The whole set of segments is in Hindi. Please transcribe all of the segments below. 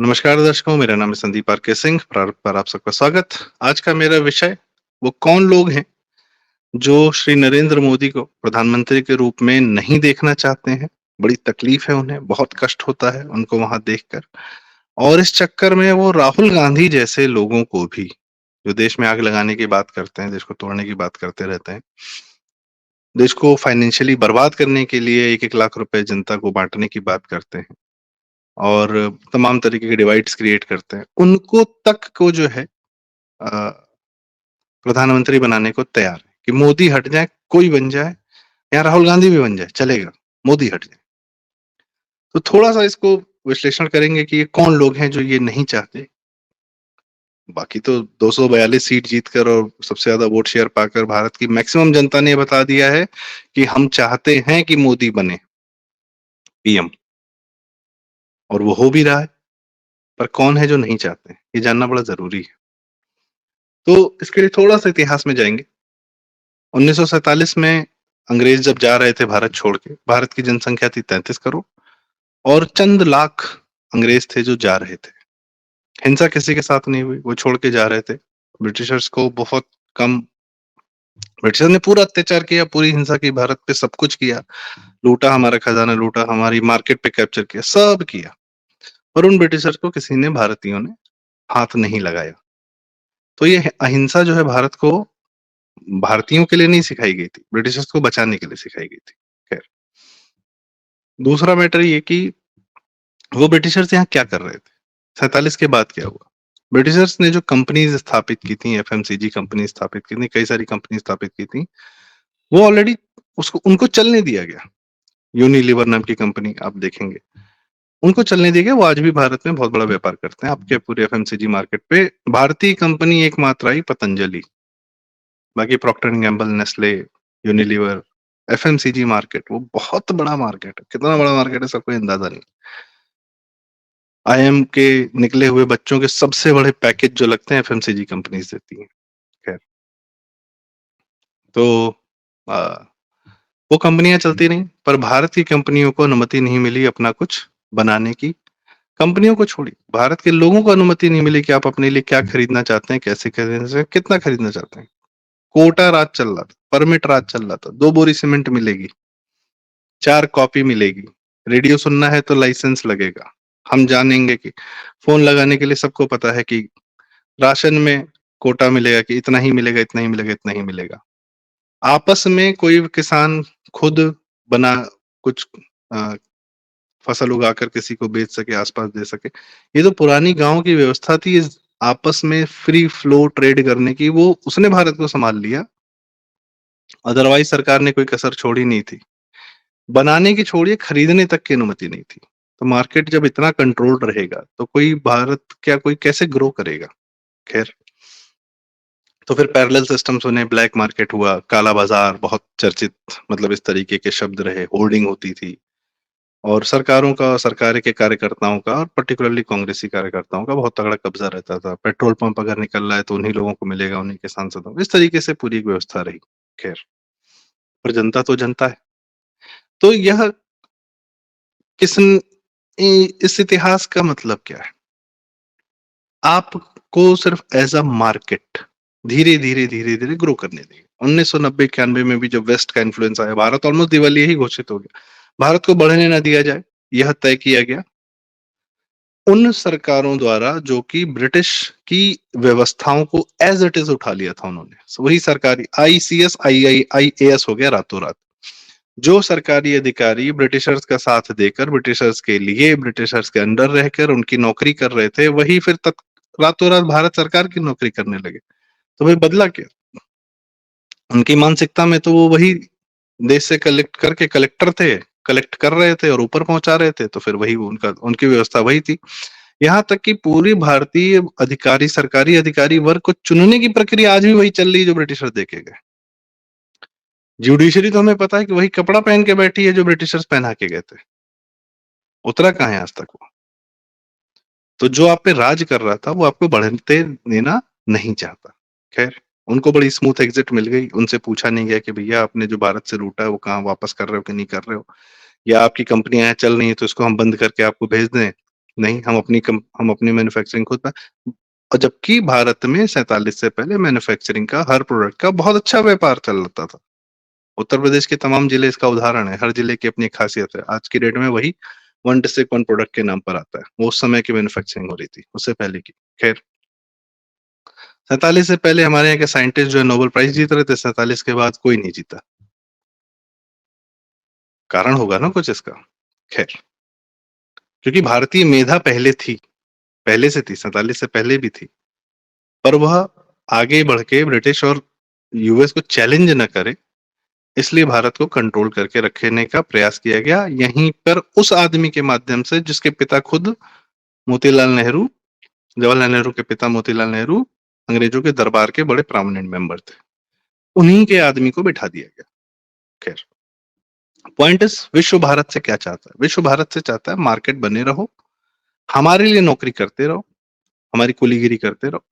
नमस्कार दर्शकों, मेरा नाम है संदीप आर.के. सिंह। प्रारंभ पर आप सबका स्वागत। आज का मेरा विषय वो कौन लोग हैं जो श्री नरेंद्र मोदी को प्रधानमंत्री के रूप में नहीं देखना चाहते हैं। बड़ी तकलीफ है उन्हें, बहुत कष्ट होता है उनको वहां देखकर। और इस चक्कर में वो राहुल गांधी जैसे लोगों को भी, जो देश में आग लगाने की बात करते हैं, देश को तोड़ने की बात करते रहते हैं, देश को फाइनेंशियली बर्बाद करने के लिए 1-1 लाख रुपए जनता को बांटने की बात करते हैं और तमाम तरीके के डिवाइड्स क्रिएट करते हैं, उनको तक को जो है अ, प्रधानमंत्री बनाने को तैयार है कि मोदी हट जाए, कोई बन जाए, या राहुल गांधी भी बन जाए, चलेगा, मोदी हट जाए। तो थोड़ा-सा इसको विश्लेषण करेंगे कि ये कौन लोग हैं जो ये नहीं चाहते। बाकी तो 242 सीट जीतकर और सबसे ज़्यादा वोट शेयर पाकर भारत की मैक्सिमम जनता ने बता दिया है कि हम चाहते हैं कि मोदी बने पीएम, और वो हो भी रहा है। पर कौन है जो नहीं चाहते? ये जानना बड़ा ज़रूरी है। तो इसके लिए थोड़ा-सा इतिहास में जाएँगे। 1947 में अंग्रेज जब जा रहे थे भारत छोड़ के, भारत की जनसंख्या थी 33 करोड़ और चंद लाख अंग्रेज थे जो जा रहे थे। हिंसा किसी के साथ नहीं हुई, वो छोड़ के जा रहे थे। ब्रिटिशर्स को बहुत कम, ब्रिटिशर ने पूरा अत्याचार किया, पूरी हिंसा की, भारत पे सब कुछ किया, लूटा, हमारा खजाना लूटा, हमारी मार्केट पे कैप्चर किया, सब किया। पर उन ब्रिटिशर्स को किसी ने, भारतीयों ने हाथ नहीं लगाया। तो ये अहिंसा जो है भारत को, भारतीयों के लिए नहीं सिखाई गई थी, ब्रिटिशर्स को बचाने के लिए सिखाई गई थी। खैर, दूसरा मैटर ये कि वो ब्रिटिशर्स यहाँ क्या कर रहे थे? 47 के बाद क्या हुआ? ब्रिटिशर्स ने जो कंपनीज़ स्थापित की थी, एफएमसीजी कंपनी स्थापित की थी, कई सारी कंपनी स्थापित की थी, वो ऑलरेडी उसको उनको चलने दिया गया। यूनिलीवर नाम की कंपनी आप देखेंगे, उनको चलने दिया गया, वो आज भी भारत में बहुत बड़ा व्यापार करते हैं। आपके पूरे एफएमसीजी मार्केट पे भारतीय कंपनी एकमात्र आई, पतंजलि। बाकी Procter and Gamble, Nestle, Unilever, FMCG market वो बहुत बड़ा मार्केट है। कितना बड़ा मार्केट है सबको अंदाजा नहीं। आईएम के निकले हुए बच्चों के सबसे बड़े पैकेज जो लगते हैं एफएमसीजी कंपनीज देती हैं। खैर, तो आ, वो कंपनियां चलती रहीं, पर भारत की कंपनियों को अनुमति नहीं मिली अपना कुछ बनाने की। कंपनियों को छोड़ी, भारत के लोगों को अनुमति नहीं मिली कि आप अपने लिए क्या खरीदना चाहते हैं, कैसे खरीदना चाहते हैं, कितना खरीदना चाहते हैं। कोटा राज चल रहा था, परमिट राज चल रहा था। 2 बोरी सीमेंट मिलेगी, 4 कॉपी मिलेगी। रेडियो सुनना है तो लाइसेंस लगेगा। हम जानेंगे कि फोन लगाने के लिए सबको पता है कि राशन में कोटा मिलेगा, कि इतना ही मिलेगा, इतना ही मिलेगा, इतना ही मिलेगा। आपस में कोई किसान खुद बना कुछ अ, फसल उगाकर किसी को बेच सके, आसपास दे सके। ये तो पुरानी गांव की व्यवस्था थी, इस आपस में फ्री फ्लो ट्रेड करने की, वो उसने भारत को संभाल लिया। अदरवाइज सरकार ने कोई कसर छोड़ी नहीं थी। बनाने की छोड़िए, खरीदने तक की अनुमति नहीं थी। तो मार्केट जब इतना कंट्रोल्ड रहेगा तो कोई भारत क्या, कोई कैसे ग्रो करेगा? खैर, तो फिर पैरेलल सिस्टम्स बने, ब्लैक मार्केट हुआ, काला बाजार बहुत चर्चित, मतलब इस तरीके के शब्द रहे, होर्डिंग होती थी, और सरकारों का, सरकार के कार्यकर्ताओं का, और पर्टिकुलरली कांग्रेसी कार्यकर्ताओं का बहुत तगड़ा कब्जा रहता था। पेट्रोल पंप अगर निकल रहा है तो उन्हीं लोगों को मिलेगा, उन्हीं के सांसदों को। इस तरीके से पूरी एक व्यवस्था रही। खैर, पर जनता तो जनता है। तो यह किस, इस इतिहास का मतलब क्या है? आपको सिर्फ एज अ मार्केट धीरे धीरे धीरे धीरे ग्रो करने देंगे। 1990-91 में भी जब वेस्ट का इन्फ्लुएंस आया, भारत ऑलमोस्ट दिवालिया ही घोषित हो गया। भारत को बढ़ने ना दिया जाए, यह तय किया गया उन सरकारों द्वारा जो कि ब्रिटिश की व्यवस्थाओं को एज इट इज उठा लिया था उन्होंने। वही सरकारी आईसीएस आईआईआईएएस हो गया रातों रात। जो सरकारी अधिकारी ब्रिटिशर्स का साथ देकर, ब्रिटिशर्स के लिए, ब्रिटिशर्स के अंडर रहकर उनकी नौकरी कर रहे थे, वही फिर रातों रात भारत सरकार की नौकरी करने लगे। तो भाई बदला क्या? उनकी मानसिकता में तो वो वही देश से कलेक्ट करके कलेक्टर थे, कलेक्ट कर रहे थे और ऊपर पहुंचा रहे थे। तो फिर वही उनका, उनकी व्यवस्था वही थी। यहाँ तक कि पूरी भारतीय अधिकारी, सरकारी अधिकारी वर्ग को चुनने की प्रक्रिया आज भी वही चल रही है जो ब्रिटिशर देके गए। जुडिशरी तो हमें पता है कि वही कपड़ा पहन के बैठी है जो ब्रिटिशर्स पहना के गए थे। उतरा कहाँ है आज तक वो? तो जो आप पे राज कर रहा था वो आपको बढ़ते देना नहीं चाहता। खैर, उनको बड़ी स्मूथ एग्जिट मिल गई। उनसे पूछा नहीं गया कि भैया आपने जो भारत से लूटा है वो कहाँ वापस कर रहे हो कि नहीं कर रहे हो, या आपकी कंपनियां चल रही है तो इसको हम बंद करके आपको भेज दें। नहीं, हम अपनी मैन्युफैक्चरिंग खुद ब और जबकि भारत में 47 से पहले मैन्युफैक्चरिंग का हर प्रोडक्ट का बहुत अच्छा व्यापार चलता था। उत्तर प्रदेश के तमाम जिले इसका उदाहरण है, हर जिले की अपनी एक खासियत है। आज की डेट में वही वन डिस्ट्रिक्ट वन प्रोडक्ट के नाम पर आता है। वो उस समय की मैन्युफैक्चरिंग हो रही थी, उससे पहले की। खैर, 47 से पहले हमारे यहाँ के साइंटिस्ट जो है नोबेल प्राइज जीत रहे थे, 47 के बाद कोई नहीं जीता। कारण होगा ना कुछ इसका। खैर, क्योंकि भारतीय मेधा पहले थी, पहले से थी, 47 से पहले भी थी, पर वह आगे बढ़ के ब्रिटिश और यूएस को चैलेंज न करे, इसलिए भारत को कंट्रोल करके रखने का प्रयास किया गया, यहीं पर उस आदमी के माध्यम से जिसके पिता खुद मोतीलाल नेहरू, जवाहरलाल नेहरू के पिता मोतीलाल नेहरू अंग्रेजों के दरबार के बड़े प्रोमिनेंट मेंबर थे। उन्हीं के आदमी को बिठा दिया गया। खैर, पॉइंट इज, विश्व भारत से क्या चाहता है? विश्व भारत से चाहता है मार्केट बने रहो, हमारे लिए नौकरी करते रहो, हमारी कुलीगिरी करते रहो,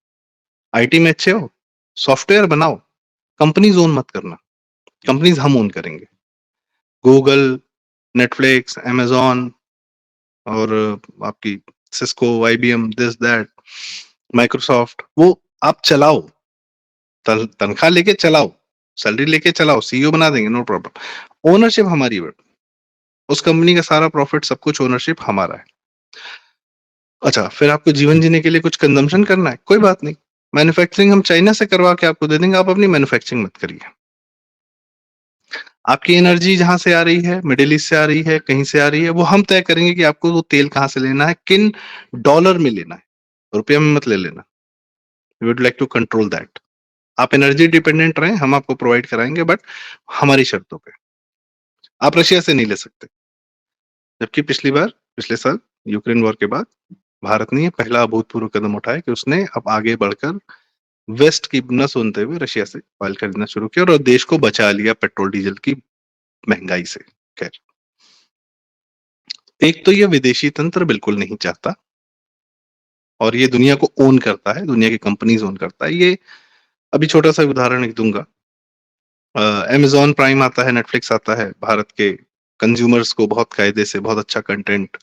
आईटी में अच्छे हो, सॉफ्टवेयर बनाओ, कंपनीज ओन मत करना, कंपनीज हम ओन करेंगे। गूगल, नेटफ्लिक्स, अमेजॉन और आपकी Cisco, IBM, this that, Microsoft, वो आप चलाओ, तनख्वाह लेके चलाओ, सैलरी लेके चलाओ, सीईओ बना देंगे, नो प्रॉब्लम। ओनरशिप हमारी है, उस कंपनी का सारा प्रॉफिट, सब कुछ ओनरशिप हमारा है। अच्छा, फिर आपको जीवन जीने के लिए कुछ कंजम्पशन करना है, कोई बात नहीं, मैन्युफैक्चरिंग हम चाइना से करवा के आपको दे देंगे, आप अपनी मैन्युफैक्चरिंग मत करिए। आपकी एनर्जी जहां से आ रही है, मिडिल ईस्ट से आ रही है, कहीं से आ रही है, वो हम तय करेंगे कि आपको वो तेल कहां से लेना है, किन डॉलर में लेना है, रुपया में मत ले लेना। We would like to control that. आप एनर्जी डिपेंडेंट रहें, हम आपको प्रोवाइड कराएंगे, बट हमारी शर्तों पे। आप रशिया से नहीं ले सकते। जबकि पिछले साल यूक्रेन वॉर के बाद भारत ने ये पहला अभूतपूर्व कदम उठाया कि उसने अब आगे बढ़कर वेस्ट की न सुनते हुए रशिया से ऑयल खरीदना शुरू किया और देश को बचा लिया पेट्रोल डीजल की महंगाई से। खैर, एक तो ये विदेशी तंत्र बिल्कुल नहीं चाहता और ये दुनिया को ओन करता है, दुनिया की कंपनीज ओन करता है। ये अभी छोटा सा उदाहरण एक दूंगा। अमेजॉन प्राइम आता है, नेटफ्लिक्स आता है, भारत के कंज्यूमर्स को बहुत कायदे से बहुत अच्छा कंटेंट,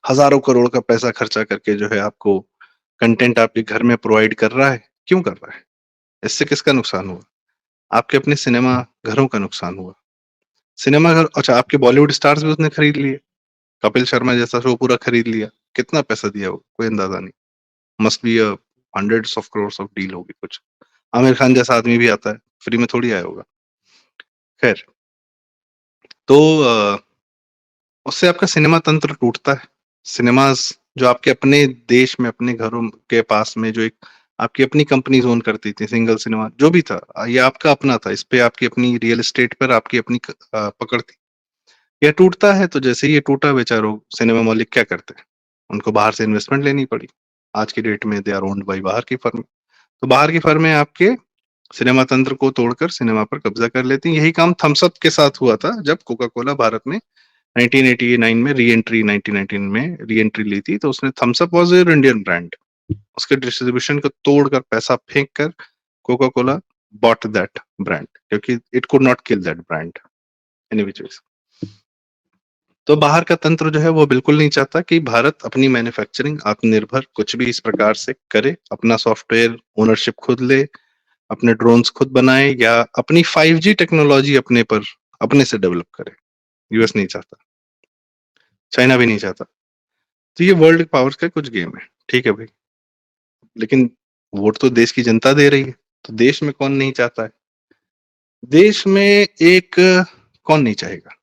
हजारों करोड़ का पैसा खर्चा करके जो है आपको कंटेंट आपके घर में प्रोवाइड कर रहा है। क्यों कर रहा है? इससे किसका नुकसान हुआ? आपके अपने सिनेमा घरों का नुकसान हुआ। सिनेमा घर, अच्छा, आपके बॉलीवुड स्टार्स भी उसने खरीद लिए, कपिल शर्मा जैसा शो पूरा खरीद लिया। कितना पैसा दिया वो, कोई अंदाजा नहीं। Must be hundreds of crore of deal होगी कुछ। आमिर खान जैसा आदमी भी आता है, फ्री में थोड़ी आया होगा। खैर, तो उससे आपका सिनेमा तंत्र टूटता है। सिनेमास जो आपके अपने देश में, अपने घरों के पास में जो एक आपकी अपनी कंपनीज ओन करती थी, सिंगल सिनेमा जो भी था, ये आपका अपना था, इस पे आपकी अपनी रियल एस्टेट पर आपकी अपनी पकड़ थी। यह टूटता है, तो जैसे ही ये टूटा, बेचारों सिनेमा मालिक क्या करते हैं? उनको बाहर से इन्वेस्टमेंट लेनी पड़ी। आज की डेट में दे आर ओन्ड बाय बाहर की फर्म। तो बाहर की फर्में आपके सिनेमा तंत्र को तोड़कर सिनेमा पर कब्जा कर लेती हैं। यही काम थम्स अप के साथ हुआ था जब कोका कोला भारत में 1989 में री एंट्री 1919 में री एंट्री ली थी। तो उसने, Thums Up was your Indian brand, उसके डिस्ट्रीब्यूशन को तोड़कर, पैसा फेंक कर Coca Cola bought that brand, क्योंकि it could not kill that brand any which ways. तो बाहर का तंत्र जो है वो बिल्कुल नहीं चाहता कि भारत अपनी मैन्युफैक्चरिंग आत्मनिर्भर कुछ भी इस प्रकार से करे, अपना सॉफ्टवेयर ओनरशिप खुद ले, अपने ड्रोन्स खुद बनाए, या अपनी 5G टेक्नोलॉजी अपने पर अपने से डेवलप करे। यूएस नहीं चाहता, चाइना भी नहीं चाहता। तो ये वर्ल्ड पावर्स का कुछ गेम है, ठीक है भाई। लेकिन वोट तो देश की जनता दे रही है, तो देश में कौन नहीं चाहता है? देश में एक कौन नहीं चाहेगा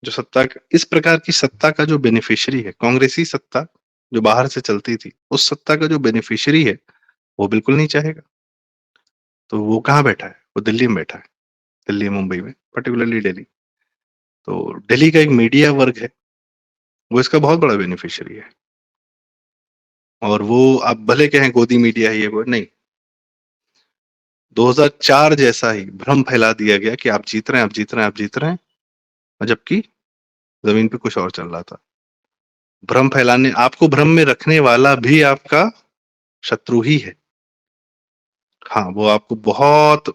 जो सत्ता, इस प्रकार की सत्ता का जो बेनिफिशियरी है, कांग्रेसी सत्ता जो बाहर से चलती थी, उस सत्ता का जो बेनिफिशियरी है, वो बिल्कुल नहीं चाहेगा। तो वो कहाँ बैठा है? वो दिल्ली में बैठा है, दिल्ली मुंबई में, पर्टिकुलरली दिल्ली। तो दिल्ली का एक मीडिया वर्ग है, वो इसका बहुत बड़ा बेनिफिशियरी है। और वो आप भले कहें गोदी मीडिया है, ये वो नहीं। 2004 जैसा ही भ्रम फैला दिया गया कि आप जीत रहे हैं, आप जीत रहे हैं, आप जीत रहे हैं, और जबकि जमीन पे कुछ और चल रहा था। भ्रम फैलाने, आपको भ्रम में रखने वाला भी आपका शत्रु ही है। हाँ, वो आपको बहुत,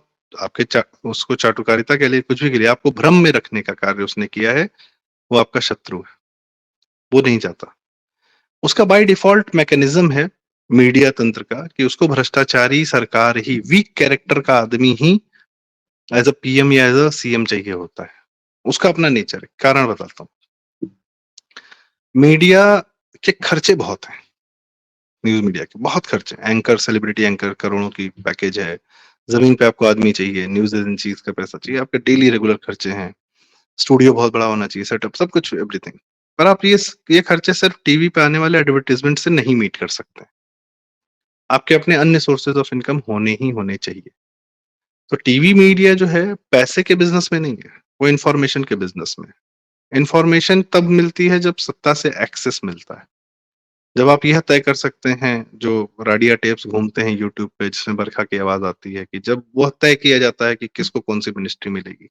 उसको चाटुकारिता के लिए, कुछ भी के लिए आपको भ्रम में रखने का कार्य उसने किया है, वो आपका शत्रु है। वो नहीं चाहता। उसका बाय डिफॉल्ट मैकेनिज्म है मीडिया तंत्र का कि उसको भ्रष्टाचारी सरकार ही, वीक कैरेक्टर का आदमी ही एज अ पीएम या एज अ सीएम चाहिए होता है। उसका अपना नेचर है। कारण बताता हूँ। मीडिया के खर्चे बहुत हैं। न्यूज मीडिया के बहुत खर्चे हैं। एंकर, सेलिब्रिटी एंकर, करोड़ों की पैकेज है। जमीन पे आपको आदमी चाहिए, न्यूज एजेंसीज का पैसा चाहिए, आपके डेली रेगुलर खर्चे हैं। स्टूडियो बहुत बड़ा होना चाहिए, सेटअप, सब कुछ, एवरीथिंग। पर आप ये खर्चे सिर्फ टीवी पे आने वाले एडवर्टाइजमेंट से नहीं मीट कर सकते। आपके अपने अन्य सोर्सेज ऑफ इनकम होने ही होने चाहिए। तो टीवी मीडिया जो है पैसे के बिजनेस में नहीं है, वो इंफॉर्मेशन के बिजनेस में है। इंफॉर्मेशन तब मिलती है जब सत्ता से एक्सेस मिलता है। जब आप यह तय कर सकते हैं, जो राडिया टेप्स घूमते हैं यूट्यूब पे जिसमें बरखा की आवाज आती है, कि जब वह तय किया जाता है कि किसको कौन सी मिनिस्ट्री मिलेगी।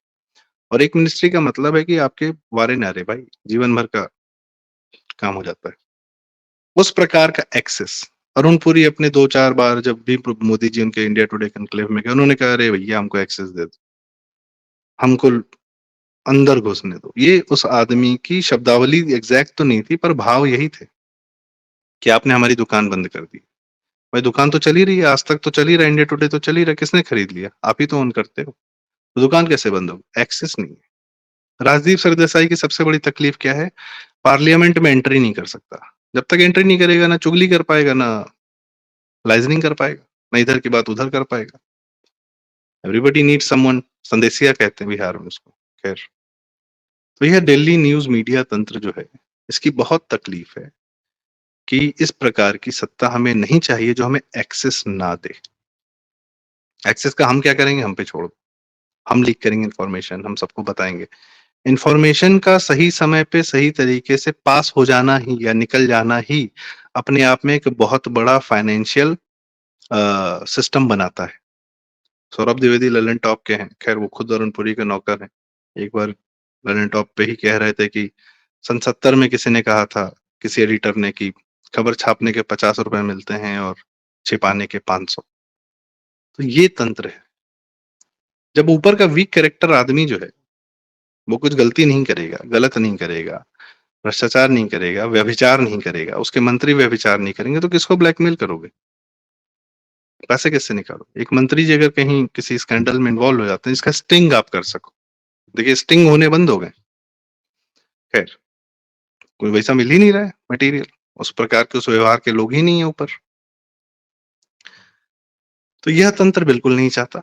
और एक मिनिस्ट्री का मतलब है कि आपके वारे नारे भाई, जीवन भर का काम हो जाता है। उस प्रकार का एक्सेस अरुण पुरी अपने 2-4 बार, जब भी मोदी जी उनके इंडिया टुडे कन्क्लेव में गए, उन्होंने कहा, अरे भैया हमको एक्सेस दे दो, हमको अंदर घुसने दो। ये उस आदमी की शब्दावली एग्जैक्ट तो नहीं थी, पर भाव यही थे कि आपने हमारी दुकान बंद कर दी। भाई दुकान तो चल ही रही है, आज तक तो चल ही रहा है, इंडिया टुडे तो चल ही रहा है, किसने खरीद लिया? आप ही तो ओन करते हो। तो दुकान कैसे बंद हो? एक्सेस नहीं है। राजदीप सरदेसाई की सबसे बड़ी तकलीफ क्या है? पार्लियामेंट में एंट्री नहीं कर सकता। जब तक एंट्री नहीं करेगा, ना चुगली कर पाएगा, ना लाइजनिंग कर पाएगा, ना इधर की बात उधर कर पाएगा। एवरीबडी नीड्स समवन, संदेशिया कहते हैं बिहार में उसको। खैर, तो यह दिल्ली न्यूज मीडिया तंत्र जो है, इसकी बहुत तकलीफ है कि इस प्रकार की सत्ता हमें नहीं चाहिए जो हमें एक्सेस ना दे। एक्सेस का हम क्या करेंगे? हम पे छोड़ दो। हम लीक करेंगे इन्फॉर्मेशन, हम सबको बताएंगे। इन्फॉर्मेशन का सही समय पे सही तरीके से पास हो जाना ही या निकल जाना ही अपने आप में एक बहुत बड़ा फाइनेंशियल सिस्टम बनाता है। सौरभ द्विवेदी ललन टॉप के हैं, खैर वो खुद अरुण पुरी के नौकर हैं। एक बार ललन टॉप पे ही कह रहे थे कि सन 70 में किसी ने कहा था, किसी एडिटर ने, कि खबर छापने के 50 रुपए मिलते हैं और छिपाने के 500। तो ये तंत्र है। जब ऊपर का वीक कैरेक्टर आदमी जो है, वो कुछ गलती नहीं करेगा, गलत नहीं करेगा, भ्रष्टाचार नहीं करेगा, व्यभिचार नहीं करेगा, उसके मंत्री व्यभिचार नहीं करेंगे, तो किसको ब्लैकमेल करोगे? पैसे किससे निकालोगे? एक मंत्री जी अगर कहीं किसी स्कैंडल में इन्वॉल्व हो जाते हैं, इसका स्टिंग आप कर सको। देखिए स्टिंग होने बंद हो गए। खैर, कोई वैसा मिल ही नहीं रहा है मटेरियल, उस प्रकार के, उस व्यवहार के लोग ही नहीं है ऊपर। तो यह तंत्र बिल्कुल नहीं चाहता।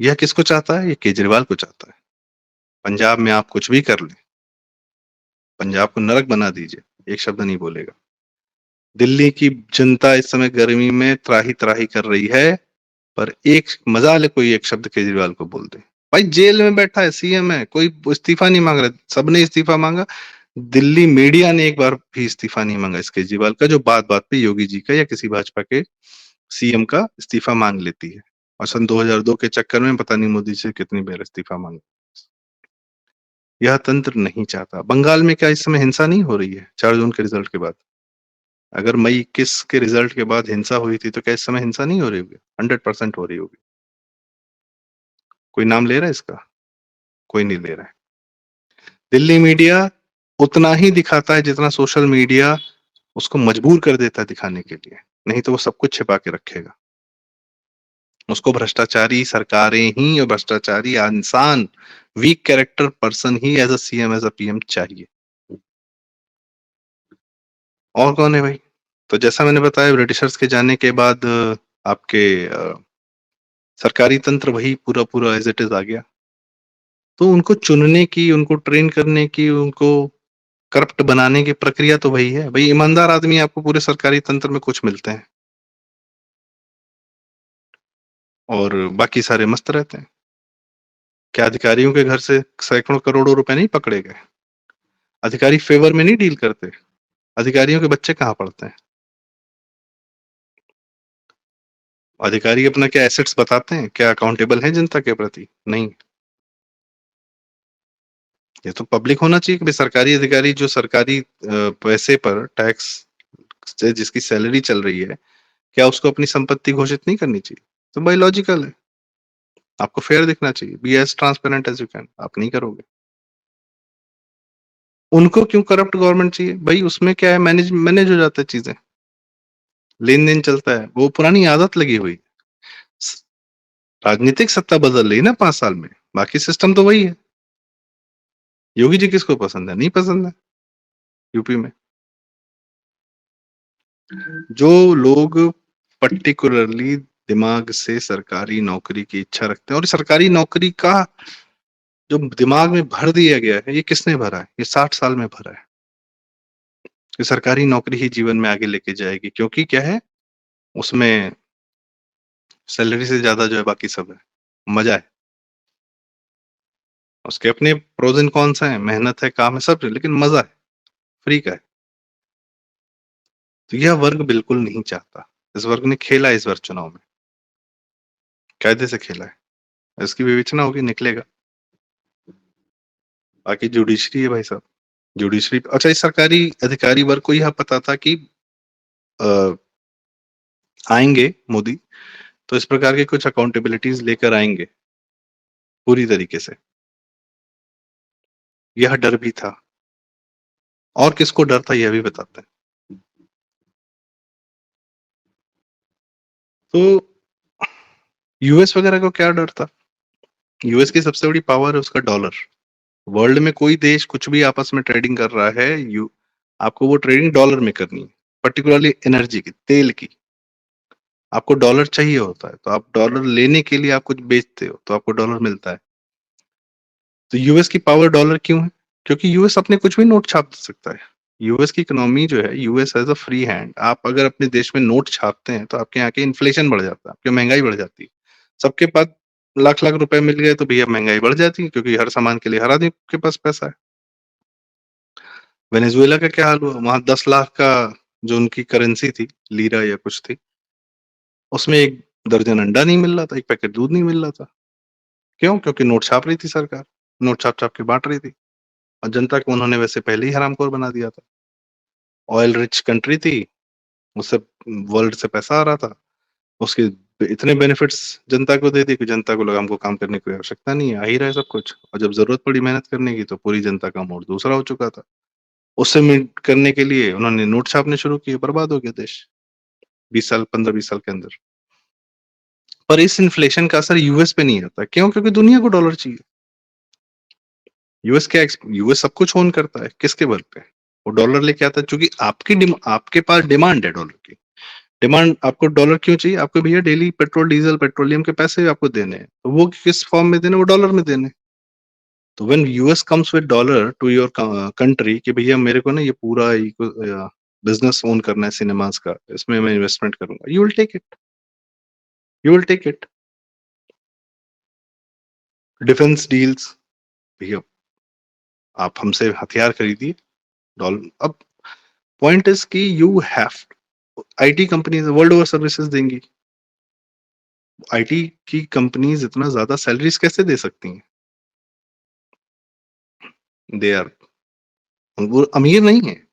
यह किसको चाहता है? ये केजरीवाल को चाहता है। पंजाब में आप कुछ भी कर लें, पंजाब को नरक बना दीजिए, एक शब्द नहीं बोलेगा। दिल्ली की जनता इस समय गर्मी में त्राही त्राही कर रही है, पर एक मजाल है कोई एक शब्द केजरीवाल को बोल दे। भाई जेल में बैठा है, सीएम है, कोई इस्तीफा नहीं मांग रहा, सबने इस्तीफा मांगा, दिल्ली मीडिया ने एक बार भी इस्तीफा नहीं मांगा इस केजरीवाल का, जो बात बात पे योगी जी का या किसी भाजपा के सीएम का इस्तीफा मांग लेती है। और सन 2002 के चक्कर में पता नहीं मोदी से कितनी बार इस्तीफा मांगा। यह तंत्र नहीं चाहता। बंगाल में क्या इस समय हिंसा नहीं हो रही है 4 जून के रिजल्ट के बाद? अगर मई 21 के रिजल्ट के बाद हिंसा हुई थी, तो क्या इस समय हिंसा नहीं हो रही होगी? 100% हो रही होगी। कोई नाम ले रहा है इसका? कोई नहीं ले रहा है। दिल्ली मीडिया उतना ही दिखाता है जितना सोशल मीडिया उसको मजबूर कर देता है दिखाने के लिए, नहीं तो वो सब कुछ छिपा के रखेगा। उसको भ्रष्टाचारी सरकारें ही और भ्रष्टाचारी इंसान, वीक कैरेक्टर पर्सन ही as a CM, as a PM चाहिए। और कौन है भाई? तो जैसा मैंने बताया, ब्रिटिशर्स के जाने के बाद आपके सरकारी तंत्र वही पूरा पूरा एज इट इज आ गया। तो उनको चुनने की, उनको ट्रेन करने की, उनको करप्ट बनाने की प्रक्रिया तो वही है। भाई ईमानदार आदमी आपको पूरे सरकारी तंत्र में कुछ मिलते हैं, और बाकी सारे मस्त रहते हैं। क्या अधिकारियों के घर से सैकड़ों करोड़ों रुपए नहीं पकड़े गए? अधिकारी फेवर में नहीं डील करते। अधिकारियों के बच्चे कहाँ पढ़ते हैं? अधिकारी अपना क्या एसेट्स बताते हैं? क्या अकाउंटेबल है जनता के प्रति? नहीं। ये तो पब्लिक होना चाहिए कि भाई सरकारी अधिकारी जो सरकारी पैसे पर टैक्स से जिसकी सैलरी चल रही है, क्या उसको अपनी संपत्ति घोषित नहीं करनी चाहिए? तो भाई लॉजिकल है। आपको फेयर दिखना चाहिए, be as transparent as you can. आप नहीं करोगे। उनको क्यों करप्ट गवर्नमेंट चाहिए भाई? उसमें क्या है, मैनेज मैनेज हो जाता है चीजें, लेन देन चलता है, वो पुरानी आदत लगी हुई। स- राजनीतिक सत्ता बदल रही है ना 5 साल में, बाकी सिस्टम तो वही है। योगी जी किसको पसंद है? नहीं पसंद है यूपी में। जो लोग पर्टिकुलरली दिमाग से सरकारी नौकरी की इच्छा रखते हैं, और सरकारी नौकरी का जो दिमाग में भर दिया गया है, ये किसने भरा है? ये 60 साल में भरा है कि सरकारी नौकरी ही जीवन में आगे लेके जाएगी, क्योंकि क्या है उसमें, सैलरी से ज्यादा जो है बाकी सब है, मजा है। उसके अपने प्रोज एंड कॉन्स हैं, मेहनत है, काम है, सब है, लेकिन मजा है, फ्री का है। तो यह वर्ग बिल्कुल नहीं चाहता। इस वर्ग ने खेला इस बार चुनाव में, कायदे से खेला है। इसकी विवेचना होगी, निकलेगा। बाकी जुडिशरी है भाई साहब, जुडिशरी। अच्छा, इस सरकारी अधिकारी वर्ग को यह पता था कि अ, आएंगे मोदी, तो इस प्रकार के कुछ अकाउंटेबिलिटीज लेकर आएंगे पूरी तरीके से, यह डर भी था। और किसको डर था यह भी बताते हैं। तो यूएस वगैरह को क्या डर था? यूएस की सबसे बड़ी पावर है उसका डॉलर। वर्ल्ड में कोई देश कुछ भी आपस में ट्रेडिंग कर रहा है, यू आपको वो ट्रेडिंग डॉलर में करनी है, पर्टिकुलरली एनर्जी की, तेल की। आपको डॉलर चाहिए होता है, तो आप डॉलर लेने के लिए आप कुछ बेचते हो, तो आपको डॉलर मिलता है। तो यूएस की पावर डॉलर क्यों है? क्योंकि यूएस अपने कुछ भी नोट छाप सकता है। यूएस की इकोनॉमी जो है, US has a free hand, आप अगर अपने देश में नोट छापते हैं तो आपके यहाँ की इन्फ्लेशन बढ़ जाता है, आपकी महंगाई बढ़ जाती है। सबके पास लाख लाख रुपए मिल गए तो भैया महंगाई बढ़ जाती है, क्योंकि हर सामान के लिए हर आदमी के पास पैसा है। वेनेजुएला का क्या हाल हुआ? वहां 10 लाख का जो उनकी करेंसी थी, लीरा या कुछ थी, उसमें एक दर्जन अंडा नहीं मिल रहा था, एक पैकेट दूध नहीं मिल रहा था। क्यों? क्योंकि नोट छाप रही थी सरकार, नोट छाप छाप के बांट रही थी, और जनता को उन्होंने वैसे पहले ही हरामखोर बना दिया था। ऑयल रिच कंट्री थी, उससे वर्ल्ड से पैसा आ रहा था, उसके इतने बेनिफिट्स जनता को दे दिए कि जनता को लगा हमको काम करने की आवश्यकता नहीं है, आ ही रहा है सब कुछ। और जब जरूरत पड़ी मेहनत करने की, तो पूरी जनता का मूड दूसरा हो चुका था। उससे मीट करने के लिए उन्होंने नोट छापने शुरू किए, बर्बाद हो गया देश 20 साल, 15-20 साल के अंदर। पर इस इन्फ्लेशन का असर यूएस पे नहीं आता। क्यों? क्योंकि दुनिया को डॉलर चाहिए। यूएस क्या, यूएस सब कुछ ओन करता है, किसके बल पे? वो डॉलर लेके आता है, क्योंकि आपके पास डिमांड है डॉलर की। डिमांड, आपको डॉलर क्यों चाहिए? आपको भैया डेली पेट्रोल डीजल पेट्रोलियम के पैसे आपको देने हैं, तो वो किस फॉर्म में देने? वो डॉलर में देने। तो when US comes with dollar to your country कि भैया मेरे को ना ये पूरा बिजनेस ओन करना है सिनेमास का, इसमें मैं इन्वेस्टमेंट करूंगा, you will take it, you will take it. Defence deals, भैया आप हमसे हथियार खरीदिए, डॉलर। अब पॉइंट इज कि you have, IT companies world over services देंगी। आईटी की कंपनीज इतना ज्यादा सैलरीज कैसे दे सकती हैं? दे आर, वो अमीर नहीं है।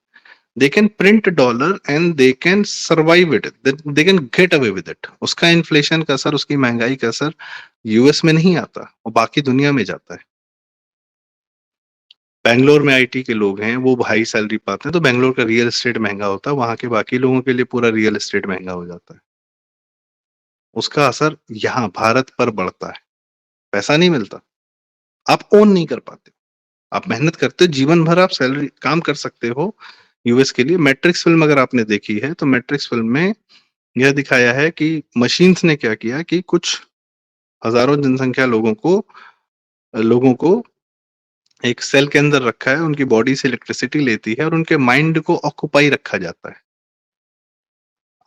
They can print dollar and they can survive it, they can get away with it. उसका इन्फ्लेशन का असर, उसकी महंगाई का असर यूएस में नहीं आता, वो बाकी दुनिया में जाता है। बैंगलोर में आईटी के लोग हैं, वो हाई सैलरी पाते हैं, तो बैंगलोर का रियल एस्टेट महंगा होता है, वहां के बाकी लोगों के लिए पूरा रियल एस्टेट महंगा हो जाता है। उसका असर यहाँ भारत पर बढ़ता है। पैसा नहीं मिलता, आप ओन नहीं कर पाते। आप मेहनत करते हो जीवन भर, आप सैलरी काम कर सकते हो यूएस के लिए। मैट्रिक्स फिल्म अगर आपने देखी है, तो मैट्रिक्स फिल्म में यह दिखाया है कि मशीन्स ने क्या किया कि कुछ हजारों जनसंख्या लोगों को एक सेल के अंदर रखा है, उनकी बॉडी से इलेक्ट्रिसिटी लेती है और उनके माइंड को ऑक्युपाई रखा जाता है।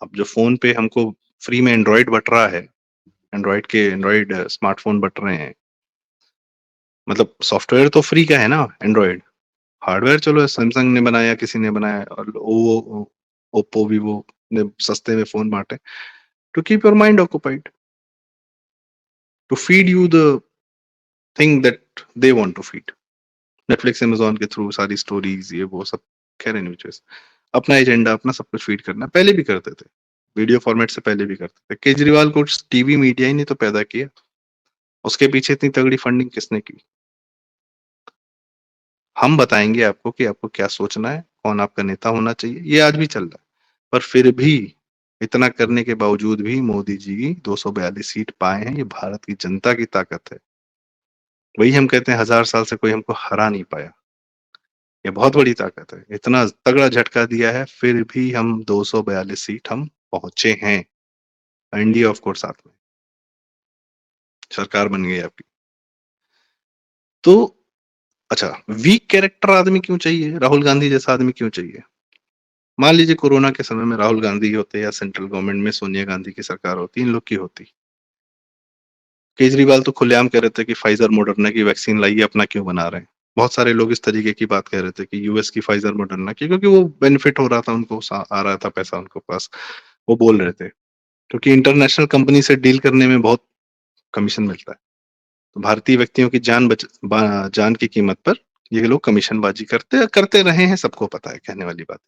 अब जो फोन पे हमको फ्री में एंड्रॉइड बट रहा है, एंड्रॉइड स्मार्टफोन बट रहे हैं, मतलब सॉफ्टवेयर तो फ्री का है ना एंड्रॉइड। हार्डवेयर चलो सैमसंग ने बनाया, किसी ने बनाया, और वो ओप्पो वीवो ने सस्ते में फोन बांटे, to keep your mind occupied, to feed you the thing that they want to feed. Netflix Amazon के थ्रू सारी स्टोरीज ये वो सब, खैर एनीवेज, अपना एजेंडा अपना सब कुछ फीड करना, पहले भी करते थे, वीडियो फॉर्मेट से पहले भी करते थे। केजरीवाल को टीवी मीडिया ही नहीं तो पैदा किया, उसके पीछे इतनी तगड़ी फंडिंग किसने की? हम बताएंगे आपको कि आपको क्या सोचना है, कौन आपका नेता होना चाहिए, ये आज भी चल रहा है। पर फिर भी इतना करने के बावजूद भी मोदी जी 242 सीट पाए हैं, ये भारत की जनता की ताकत है। वही हम कहते हैं 1000 साल से कोई हमको हरा नहीं पाया। ये बहुत बड़ी ताकत है, इतना तगड़ा झटका दिया है, फिर भी हम 242 सीट हम पहुंचे हैं। एनडीए ऑफ कोर्स साथ में सरकार बन गई आपकी। तो अच्छा, वीक कैरेक्टर आदमी क्यों चाहिए, राहुल गांधी जैसा आदमी क्यों चाहिए? मान लीजिए कोरोना के समय में राहुल गांधी होते या सेंट्रल गवर्नमेंट में सोनिया गांधी की सरकार होती, इन लोग की होती। केजरीवाल तो खुलेआम कह रहे थे कि फाइजर मॉडर्ना की वैक्सीन लाइए, अपना क्यों बना रहे हैं। बहुत सारे लोग इस तरीके की बात कह रहे थे कि यूएस की फाइजर मॉडर्ना की, क्योंकि वो बेनिफिट हो रहा था उनको, आ रहा था पैसा उनको पास, वो बोल रहे थे। क्योंकि इंटरनेशनल कंपनी से डील करने में बहुत कमीशन मिलता है, तो भारतीय व्यक्तियों की जान की कीमत पर ये लोग कमीशनबाजी करते रहे हैं, सबको पता है, कहने वाली बात।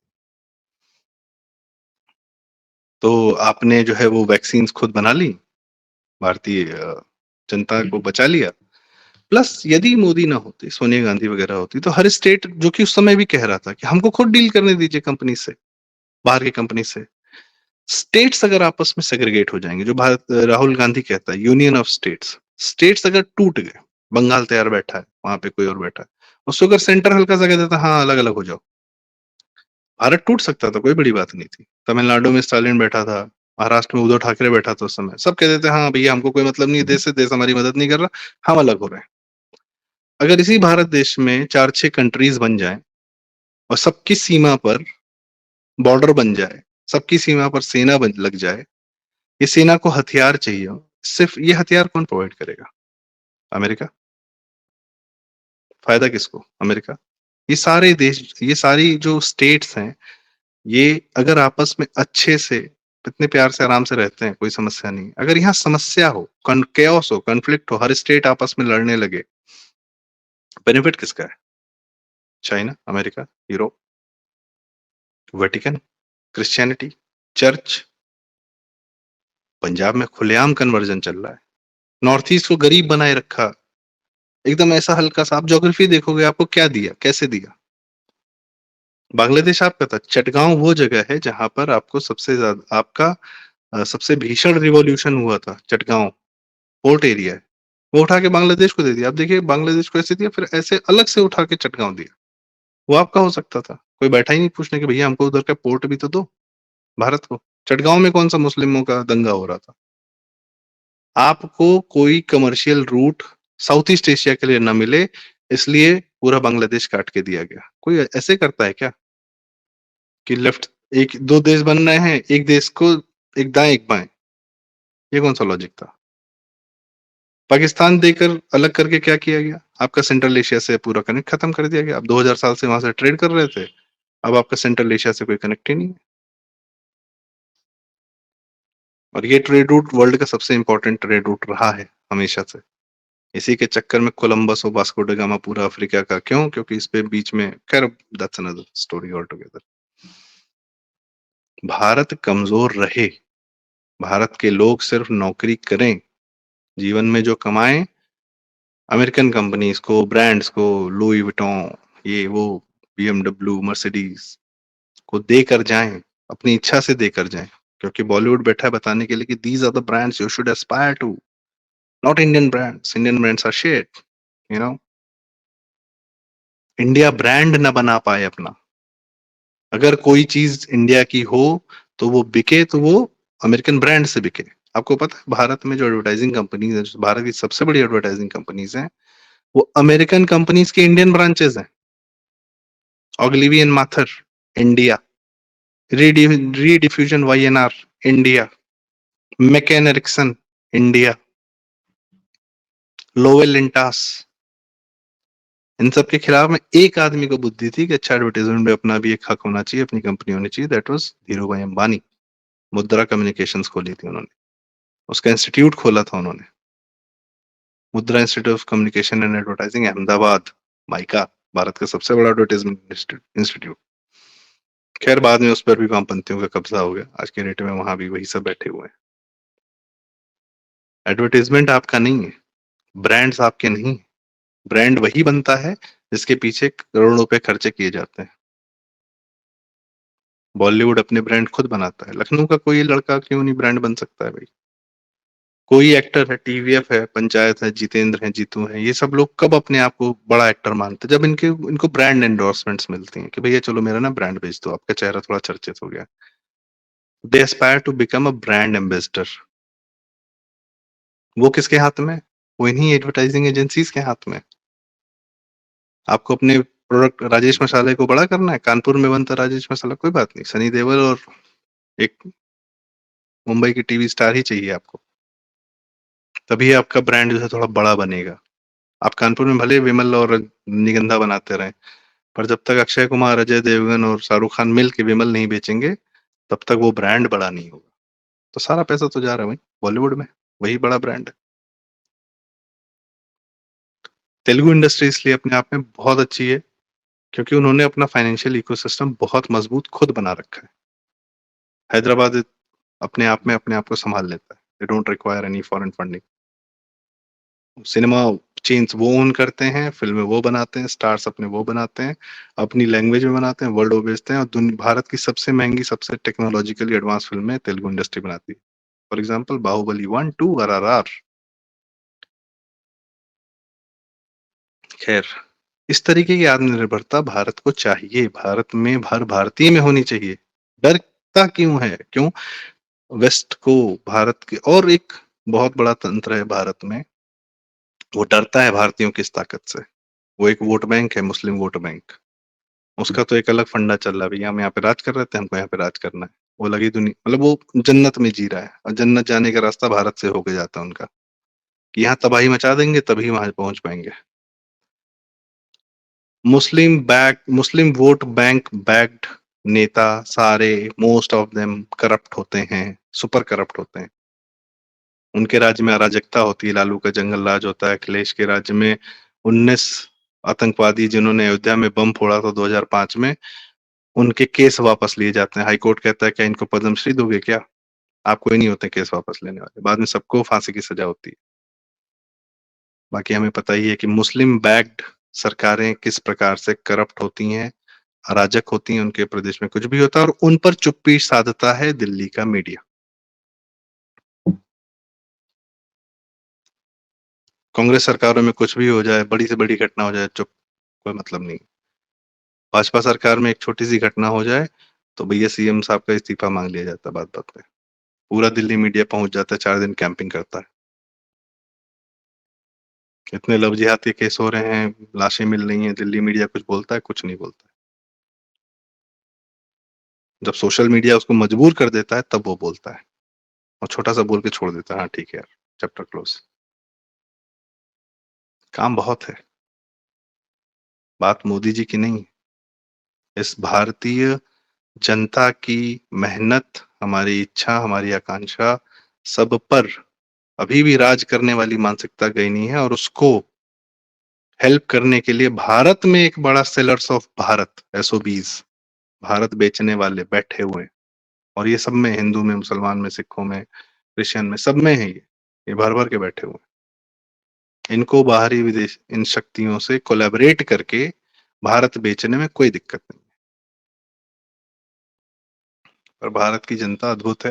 तो आपने जो है वो वैक्सीन खुद बना ली, भारतीय जनता को बचा लिया। प्लस यदि मोदी ना होते, सोनिया गांधी वगैरह होती, तो हर स्टेट, जो कि उस समय भी कह रहा था कि हमको खुद डील करने दीजिए कंपनी से, बाहर की कंपनी से, स्टेट्स अगर आपस में सेग्रीगेट हो जाएंगे, जो भारत राहुल गांधी कहता है यूनियन ऑफ स्टेट्स, स्टेट्स अगर टूट गए, बंगाल तैयार बैठा है, वहां पे कोई और बैठा है, उसको अगर सेंटर हल्का सा कह देता हाँ अलग अलग हो जाओ, भारत टूट सकता था, कोई बड़ी बात नहीं थी। तमिलनाडु में स्टालिन बैठा था, महाराष्ट्र में उद्धव ठाकरे बैठा था, उस समय सब कह देते हाँ भैया हमको कोई मतलब नहीं है देश से, देश हमारी मदद नहीं कर रहा, हम अलग हो रहे हैं। अगर इसी भारत देश में 4-6 कंट्रीज बन जाए और सबकी सीमा पर बॉर्डर बन जाए, सबकी सीमा पर सेना बन लग जाए, ये सेना को हथियार चाहिए हो, सिर्फ ये हथियार कौन प्रोवाइड करेगा? अमेरिका। फायदा किसको? अमेरिका। ये सारे देश, ये सारी जो स्टेट्स हैं, ये अगर आपस में अच्छे से, इतने प्यार से आराम से रहते हैं, कोई समस्या नहीं। अगर यहाँ समस्या हो, केओस हो, कॉन्फ्लिक्ट हो, हर स्टेट आपस में लड़ने लगे, बेनिफिट किसका है? China, America, Europe, Vatican, Christianity, church. Punjab में खुलेआम कन्वर्जन चल रहा है, नॉर्थ ईस्ट को गरीब बनाए रखा, एकदम ऐसा हल्का सा। आप ज्योग्राफी देखोगे, आपको क्या दिया, कैसे दिया? बांग्लादेश आपका था, चटगांव वो जगह है जहां पर आपको सबसे ज्यादा आपका सबसे भीषण रिवॉल्यूशन हुआ था, चटगांव पोर्ट एरिया है, वो उठा के बांग्लादेश को दे दिया। आप देखिए बांग्लादेश को ऐसे दिया, फिर ऐसे अलग से उठा के चटगांव दिया। वो आपका हो सकता था, कोई बैठा ही नहीं पूछने के भैया हमको उधर का पोर्ट भी तो दो, भारत को। चटगांव में कौन सा मुस्लिमों का दंगा हो रहा था? आपको कोई commercial route South East Asia के लिए ना मिले, इसलिए पूरा बांग्लादेश काट के दिया गया। कोई ऐसे करता है क्या कि लेफ्ट, एक दो देश बन रहे हैं, एक देश को एक दाएं एक बाएं, ये कौन सा लॉजिक था? पाकिस्तान देकर अलग करके क्या किया गया? आपका सेंट्रल एशिया से पूरा कनेक्ट खत्म कर दिया गया। आप 2000 साल से वहां से ट्रेड कर रहे थे, अब आपका सेंट्रल एशिया से कोई कनेक्ट ही नहीं है। और ये ट्रेड रूट वर्ल्ड का सबसे इंपॉर्टेंट ट्रेड रूट रहा है हमेशा से। इसी के चक्कर में कोलंबस और वास्को ड गामा पूरा अफ्रीका का, क्यों? क्योंकि इस पे बीच में, खैर that's another story all together. Bharat कमजोर रहे, भारत के लोग सिर्फ नौकरी करें, जीवन में जो कमाएं, अमेरिकन कंपनीज को, ब्रांड्स को, लुई विटॉन, ये वो, बीएमडब्ल्यू, मर्सिडीज को देकर जाएं, अपनी इच्छा से देकर जाएं। क्योंकि बॉलीवुड बैठा है बताने के लिए कि these are the brands you should aspire to, not Indian brands. Indian brands are shit, you know. India brand न बना पाए अपना। अगर कोई चीज इंडिया की हो तो वो बिके, तो वो अमेरिकन ब्रांड से बिके। आपको पता है भारत में जो एडवर्टाइजिंग कंपनीज है, जो भारत की सबसे बड़ी एडवर्टाइजिंग कंपनीज हैं, वो अमेरिकन कंपनीज की इंडियन ब्रांचेस हैं। Ogilvy and Mather, India. Rediffusion Y&R, India. McCann Erickson, India. Lowe Lintas, इन सब के खिलाफ में एक आदमी को बुद्धि थी कि अच्छा एडवर्टाइजमेंट में अपना भी एक हक होना चाहिए, अपनी कंपनी होनी चाहिए, दैट वाज धीरू भाई अंबानी। मुद्रा कम्युनिकेशंस खोली थी उन्होंने, उसका इंस्टीट्यूट खोला था उन्होंने, मुद्रा institute of communication and advertising, Ahmedabad, mica, Bharat का सबसे बड़ा एडवर्टाइजमेंट इंस्टीट्यूट। खैर बाद में उस पर भी वामपंथियों का कब्जा हो गया, आज के डेट में वहां भी वही सब बैठे हुए हैं। एडवर्टाइजमेंट आपका नहीं है, ब्रांड्स आपके नहीं, ब्रांड वही बनता है जिसके पीछे करोड़ों रुपए खर्चे किए जाते हैं। बॉलीवुड अपने ब्रांड खुद बनाता है, लखनऊ का कोई लड़का क्यों नहीं ब्रांड बन सकता है भाई? कोई एक्टर है, टीवीएफ है, पंचायत है, जितेंद्र है, जीतू है, ये सब लोग कब अपने आप को बड़ा एक्टर मानते हैं? जब इनको ब्रांड एंडोर्समेंट्स मिलती हैं कि भैया चलो मेरा ना ब्रांड भेज दो, आपका चेहरा थोड़ा चर्चित हो गया। They aspire to become a brand ambassador. वो किसके हाथ में? वो इन्हीं एडवर्टाइजिंग एजेंसीज के हाथ में। आपको अपने प्रोडक्ट राजेश मसाले को बड़ा करना है, कानपुर में बनता राजेश मसाला, कोई बात नहीं, सनी देओल और एक मुंबई की टीवी स्टार ही चाहिए आपको, तभी आपका ब्रांड जो है थोड़ा बड़ा बनेगा। आप कानपुर में भले विमल और रजनीगंधा बनाते रहें, पर जब तक अक्षय कुमार, अजय देवगन और शाहरुख खान मिल के विमल नहीं बेचेंगे, तब तक वो ब्रांड बड़ा नहीं होगा। तो सारा पैसा तो जा रहा है वही बॉलीवुड में, वही बड़ा ब्रांड है। तेलुगु इंडस्ट्री इसलिए अपने आप में बहुत अच्छी है क्योंकि उन्होंने अपना फाइनेंशियल इकोसिस्टम बहुत मजबूत खुद बना रखा है। हैदराबाद अपने आप को संभाल लेता है। They don't require any foreign funding. Cinema chains वो ओन करते हैं, फिल्में वो बनाते हैं, स्टार्स अपने वो बनाते हैं, अपनी लैंग्वेज में बनाते हैं, वर्ल्ड वो बेचते हैं, और भारत की सबसे महंगी, सबसे टेक्नोलॉजिकली एडवांस फिल्में तेलुगु इंडस्ट्री बनाती है। For example Baahubali 1, 2, RRR। खैर, इस तरीके की आत्मनिर्भरता भारत को चाहिए, भारत में हर भारतीय में होनी चाहिए। डरता क्यों है? क्यों वेस्ट को भारत के, और एक बहुत बड़ा तंत्र है भारत में, वो डरता है भारतीयों की इस ताकत से। वो एक वोट बैंक है, मुस्लिम वोट बैंक। उसका तो एक अलग फंडा चल रहा है, भैया हम यहाँ पे राज कर रहे थे, हमको यहाँ पे राज करना है। वो लगी दुनिया, मतलब वो जन्नत में जी रहा है, और जन्नत जाने का रास्ता भारत से होके जाता है उनका, कि यहाँ तबाही मचा देंगे तभी वहां पहुंच पाएंगे। मुस्लिम वोट बैंक बैक्ड नेता सारे, मोस्ट ऑफ देम करप्ट होते हैं, सुपर करप्ट होते हैं। उनके राज्य में अराजकता होती है, लालू का जंगल राज होता है, अखिलेश के राज्य में 19 आतंकवादी जिन्होंने अयोध्या में बम फोड़ा था 2005 में, उनके केस वापस लिए जाते हैं। हाईकोर्ट कहता है क्या इनको पद्मश्री दोगे क्या? आपको ही नहीं होते केस वापस लेने वाले, बाद में सबको फांसी की सजा होती है। बाकी हमें पता ही है कि मुस्लिम बैक्ड सरकारें किस प्रकार से करप्ट होती हैं, अराजक होती हैं, उनके प्रदेश में कुछ भी होता है और उन पर चुप्पी साधता है दिल्ली का मीडिया। कांग्रेस सरकारों में कुछ भी हो जाए, बड़ी से बड़ी घटना हो जाए, चुप, कोई मतलब नहीं। भाजपा सरकार में एक छोटी सी घटना हो जाए तो भैया सीएम साहब का इस्तीफा मांग लिया जाता है बात बात पे। पूरा दिल्ली मीडिया पहुंच जाता है, 4 दिन कैंपिंग करता है। इतने लव जिहाद के केस हो रहे हैं, लाशें मिल रही हैं, दिल्ली मीडिया कुछ बोलता है? कुछ नहीं बोलता है। जब सोशल मीडिया उसको मजबूर कर देता है तब वो बोलता है, और छोटा सा बोल के छोड़ देता है, हाँ ठीक है यार, चैप्टर क्लोज। काम बहुत है, बात मोदी जी की नहीं, इस भारतीय जनता की मेहनत, हमारी इच्छा, हमारी आकांक्षा, सब पर अभी भी राज करने वाली मानसिकता गई नहीं है, और उसको हेल्प करने के लिए भारत में एक बड़ा sellers of Bharat, SOBs, Bharat बेचने वाले बैठे हुए हैं। और ये सब में, हिंदू में, मुसलमान में, सिखों में, क्रिश्चियन में, सब में है ये भर भर के बैठे हुए हैं। इनको बाहरी विदेश इन शक्तियों से कोलैबोरेट करके भारत बेचने में कोई दिक्कत नहीं। पर भारत की जनता अद्भुत है,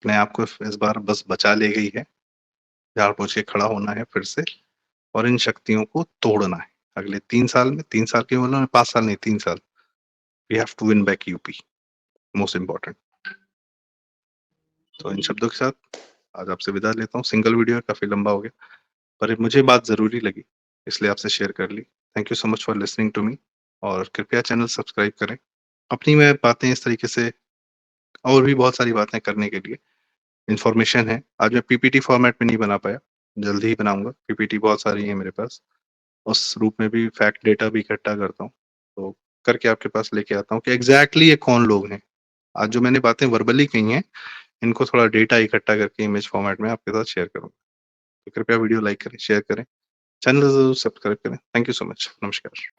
अपने आप को इस बार बस बचा ले गई है। झाड़ पोछ के खड़ा होना है फिर से, और इन शक्तियों को तोड़ना है। अगले 3 साल में, 3 साल के बोला, 5 साल नहीं, 3 साल, we have to win back UP, most important. तो इन शब्दों के साथ आज आपसे विदा लेता हूँ। सिंगल वीडियो है, काफी लंबा हो गया, पर मुझे बात जरूरी लगी इसलिए आपसे शेयर कर ली। Thank you so much for listening to me, और कृपया चैनल सब्सक्राइब करें। अपनी मैं बातें इस तरीके से, और भी बहुत सारी बातें करने के लिए, इंफॉर्मेशन है। आज मैं PPT फॉर्मेट में नहीं बना पाया, जल्दी ही बनाऊंगा। PPT बहुत सारी है मेरे पास, उस रूप में भी फैक्ट डेटा भी इकट्ठा करता हूँ, तो करके आपके पास लेके आता हूँ कि एग्जैक्टली ये कौन लोग हैं। आज जो मैंने बातें वर्बली कही हैं, इनको थोड़ा डेटा इकट्ठा करके इमेज फॉर्मेट में आपके साथ शेयर करूंगा। तो कृपया वीडियो लाइक करें, शेयर करें, चैनल जरूर सब्सक्राइब करें। थैंक यू सो मच, नमस्कार।